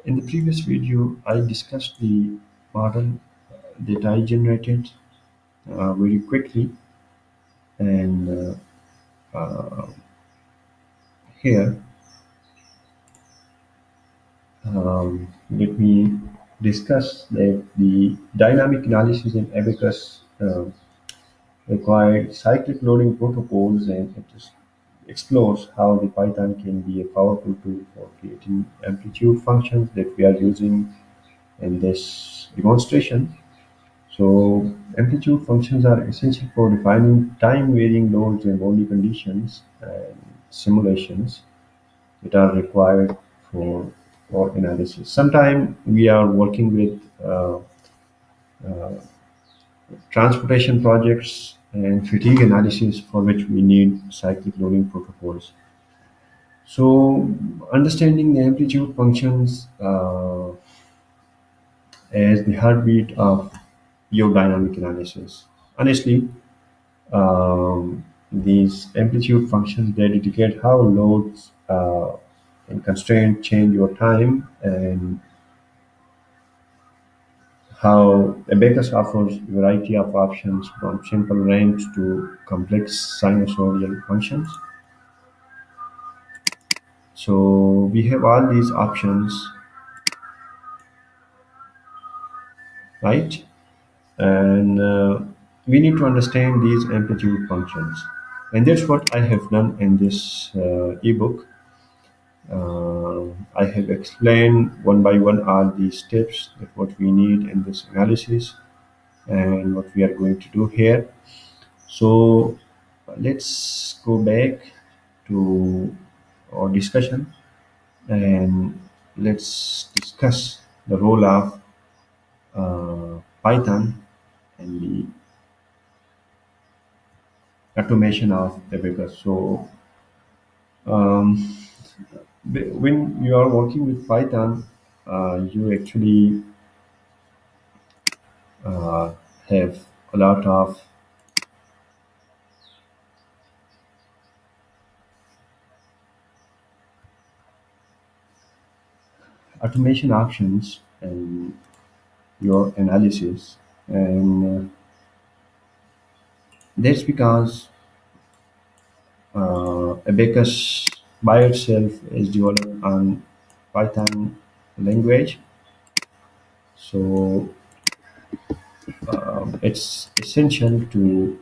In the previous video, I discussed the model that I generated very quickly, and here let me discuss that the dynamic analysis in ABAQUS required cyclic loading protocols, and it just explores how the Python can be a powerful tool for creating amplitude functions that we are using in this demonstration. So amplitude functions are essential for defining time-varying loads and boundary conditions and simulations that are required for for analysis. Sometimes we are working with transportation projects and fatigue analysis for which we need cyclic loading protocols. So understanding the amplitude functions as the heartbeat of your dynamic analysis. Honestly, these amplitude functions they indicate how loads and constraints change over time, and how ABAQUS offers a variety of options from simple range to complex sinusoidal functions. So we have all these options, right? And we need to understand these amplitude functions. And that's what I have done in this ebook. I have explained one by one all these steps that what we need in this analysis and what we are going to do here. So let's go back to our discussion and let's discuss the role of Python and the automation of ABAQUS. So um, when you are working with Python, you actually uh, have a lot of automation options and your analysis, and that's because Abacus by itself is developed on Python language, so it's essential to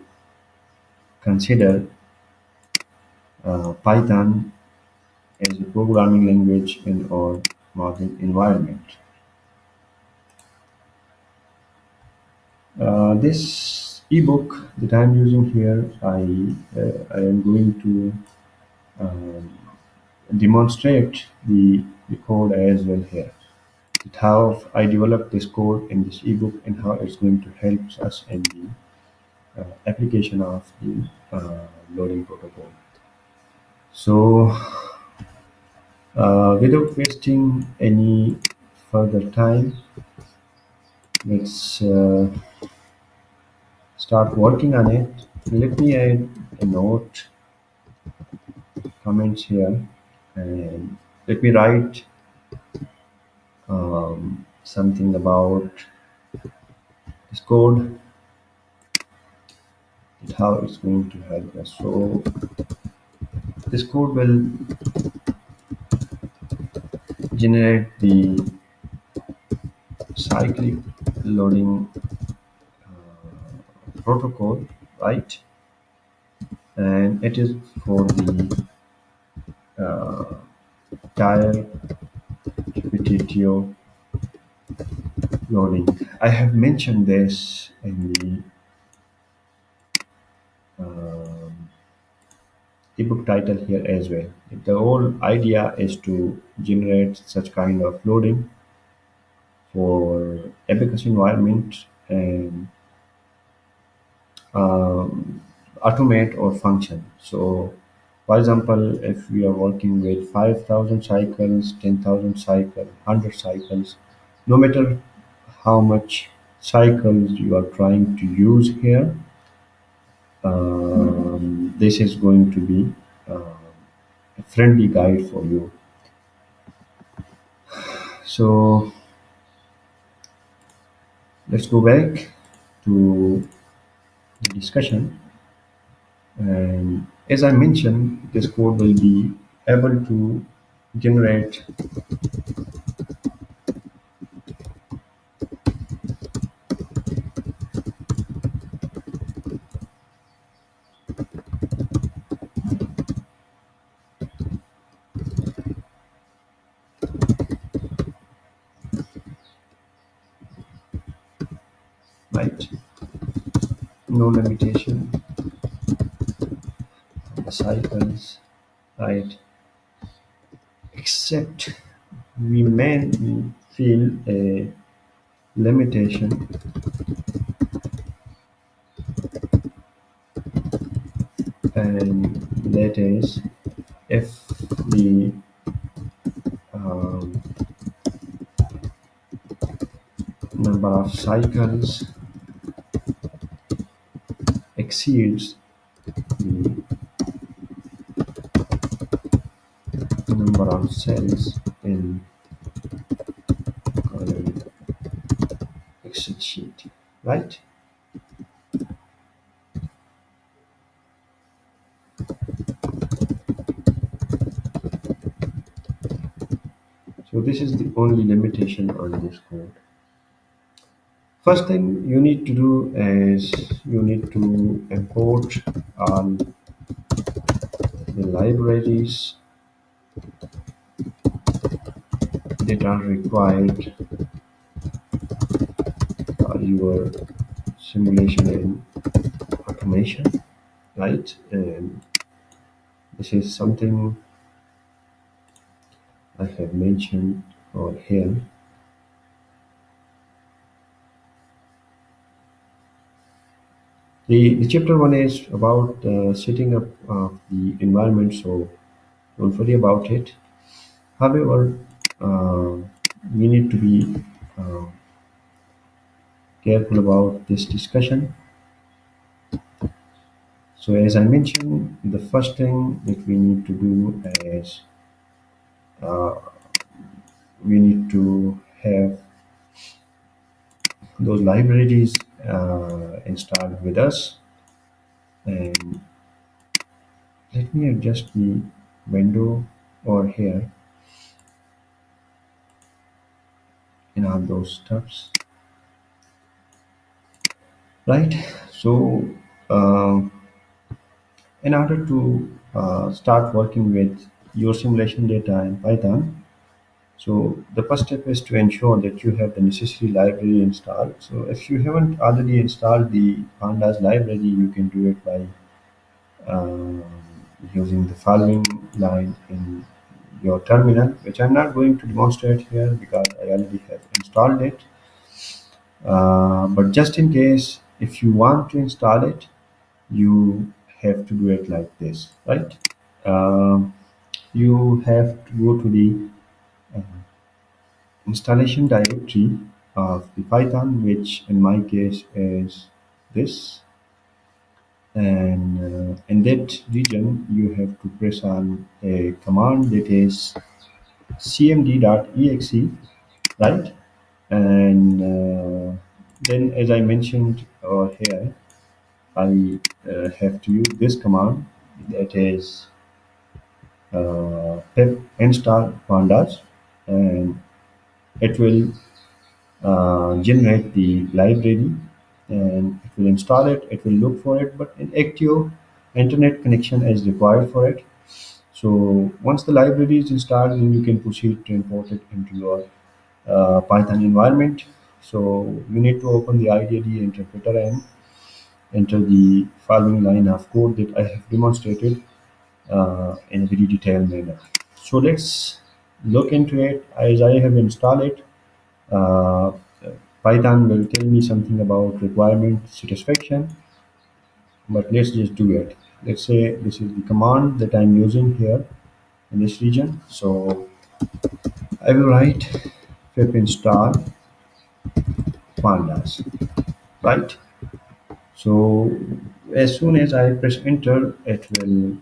consider Python as a programming language in our modern environment. This ebook that I'm using here, I am going to um, demonstrate the code as well here. It how I developed this code in this ebook and how it's going to help us in the application of the loading protocol. So without wasting any further time, let's start working on it. Let me add a note, comments here, and let me write something about this code and how it's going to help us. So this code will generate the cyclic loading protocol, right? And it is for the tire repetitive loading. I have mentioned this in the um, ebook title here as well. The whole idea is to generate such kind of loading for Abacus environment and automate or function. So, for example, if we are working with 5,000 cycles, 10,000 cycles, 100 cycles, no matter how much cycles you are trying to use here, this is going to be a friendly guide for you. So let's go back to the discussion. And as I mentioned, this code will be able to generate right, no limitation on the cycles, right, except we may feel a limitation, and that is if the um, number of cycles exceeds the number of cells in column Excel sheet, right? So this is the only limitation on this code. First thing you need to do is you need to import all the libraries that are required for your simulation and automation, right? And this is something I have mentioned over here. The chapter one is about setting up the environment, so don't worry about it. However, uh, we need to be uh, careful about this discussion. So as I mentioned, the first thing that we need to do is uh, we need to have those libraries installed with us. And let me adjust the window over here in all those stuffs. Right. So uh, in order to start working with your simulation data in Python, so the first step is to ensure that you have the necessary library installed. So if you haven't already installed the pandas library, you can do it by um, using the following line in your terminal, which I'm not going to demonstrate here because I already have installed it. But just in case, if you want to install it, you have to do it like this, right? Um, you have to go to the uh, installation directory of the Python, which in my case is this. And in that region, you have to press on a command that is cmd.exe, right? And then, as I mentioned over here, I have to use this command that is pip install pandas, and it will generate the library, and it will install it, it will look for it, but an active internet connection is required for it. So once the library is installed, then you can proceed to import it into your Python environment. So you need to open the IDE interpreter and enter the following line of code that I have demonstrated in a very detailed manner. So let's look into it. As I have installed it, uh, Python will tell me something about requirement satisfaction, but let's just do it. Let's say this is the command that I'm using here in this region. So I will write pip install pandas, right? So as soon as I press enter, it will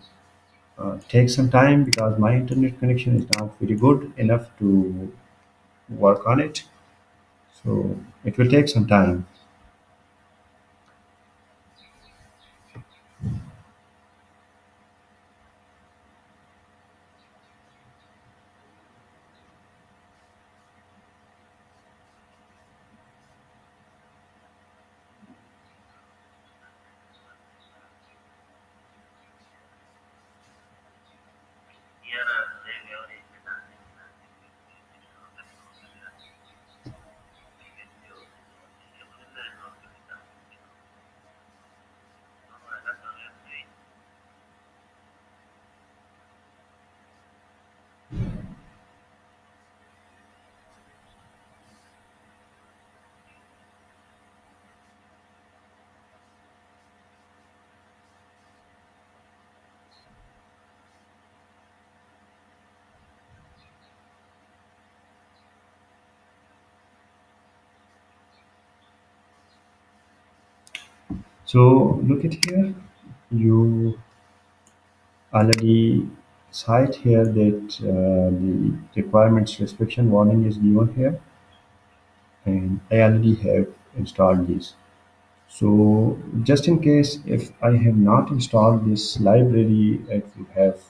take some time because my internet connection is not very good enough to work on it. So it will take some time. So look at here. You already cite here that the requirements restriction warning is given here, and I already have installed this. So just in case if I have not installed this library, it will have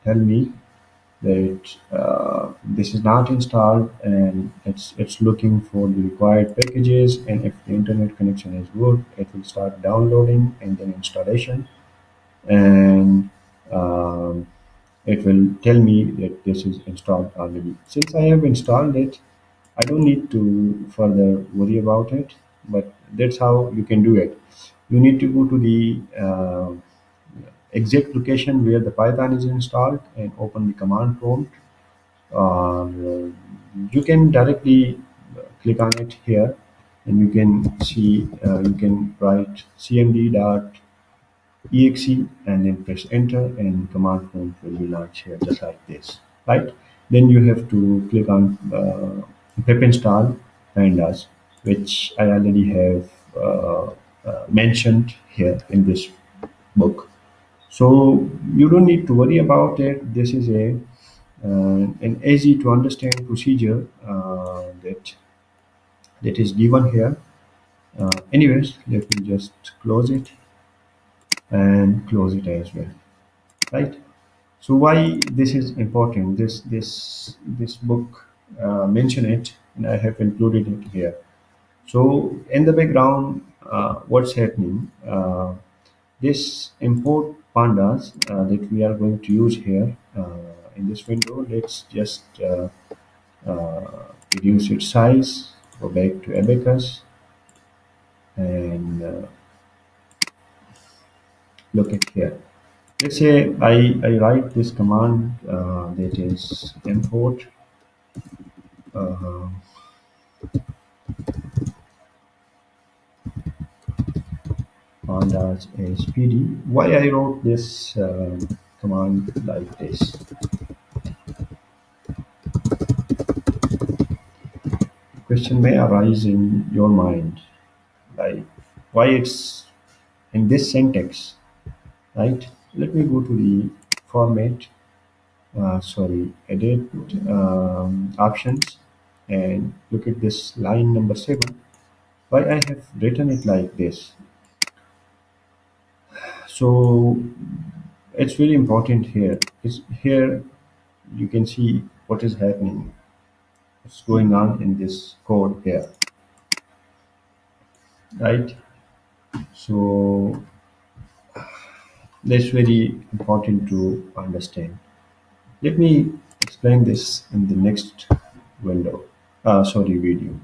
tell me that this is not installed and it's looking for the required packages, and if the internet connection is good, it will start downloading and then installation, and um, it will tell me that this is installed already. Since I have installed it, I don't need to further worry about it, but that's how you can do it. You need to go to the exact location where the Python is installed and open the command prompt, or you can directly click on it here, and you can see you can write cmd dot exe and then press enter, and command prompt will be launched here just like this, right? Then you have to click on pip install pandas, which I already have mentioned here in this book. So you don't need to worry about it. This is an easy to understand procedure that is given here. Anyways, let me just close it and close it as well, right? So why this is important? This book mention it, and I have included it here. So in the background, what's happening? This import pandas that we are going to use here in this window. Let's just reduce its size. Go back to ABAQUS and look at here. Let's say I write this command that is import uh, pandas as pd. Why I wrote this command like this? Question may arise in your mind, like why it's in this syntax, right? Let me go to the format, sorry, edit options, and look at this line number 7. Why I have written it like this? So it's really important here. Is here you can see what is happening, what's going on in this code here, right? So that's very important to understand. Let me explain this in the next window. Sorry, video.